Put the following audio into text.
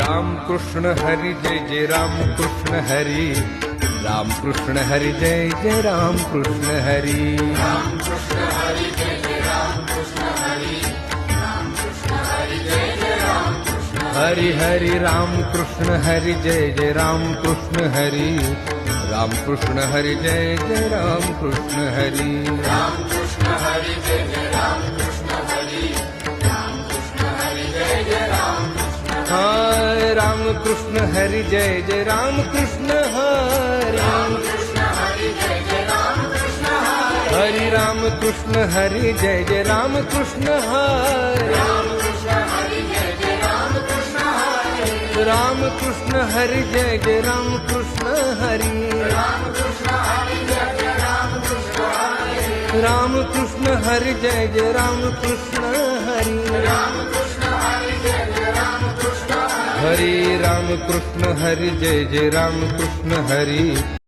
Ram Krishna Hari जय जय Ram Krishna Hari, Ram Krishna Hari जय जय Ram Krishna Hari, Ram Krishna Hari जय जय Ram Krishna Hari, Ram Krishna Hari जय जय Ram Krishna Hari Hari Ram Krishna Hari जय जय Ram Krishna Hari, Ram Krishna Hari जय जय Ram Krishna Hari, Ram Krishna Hari जय जय Ram Krishna Hari, Ram Krishna Hari जय जय Ram Krishna हाय Ram Krishna Hari जय जय Ram Krishna Hari, Ram Krishna Hari जय जय Ram Krishna Hari, Hari Ram Krishna Hari जय जय Ram Krishna Hari, Ram Krishna Hari जय जय Ram Krishna Hari, Ram Krishna Hari जय जय Ram Krishna Hari, Ram Krishna Hari जय जय Ram Krishna Hari, Ram Krishna Hari जय जय Ram Krishna Hari, Ram Krishna Hari जय जय Ram Krishna Hari, Hari Ram Krishna Hari जय जय Ram Krishna Hari.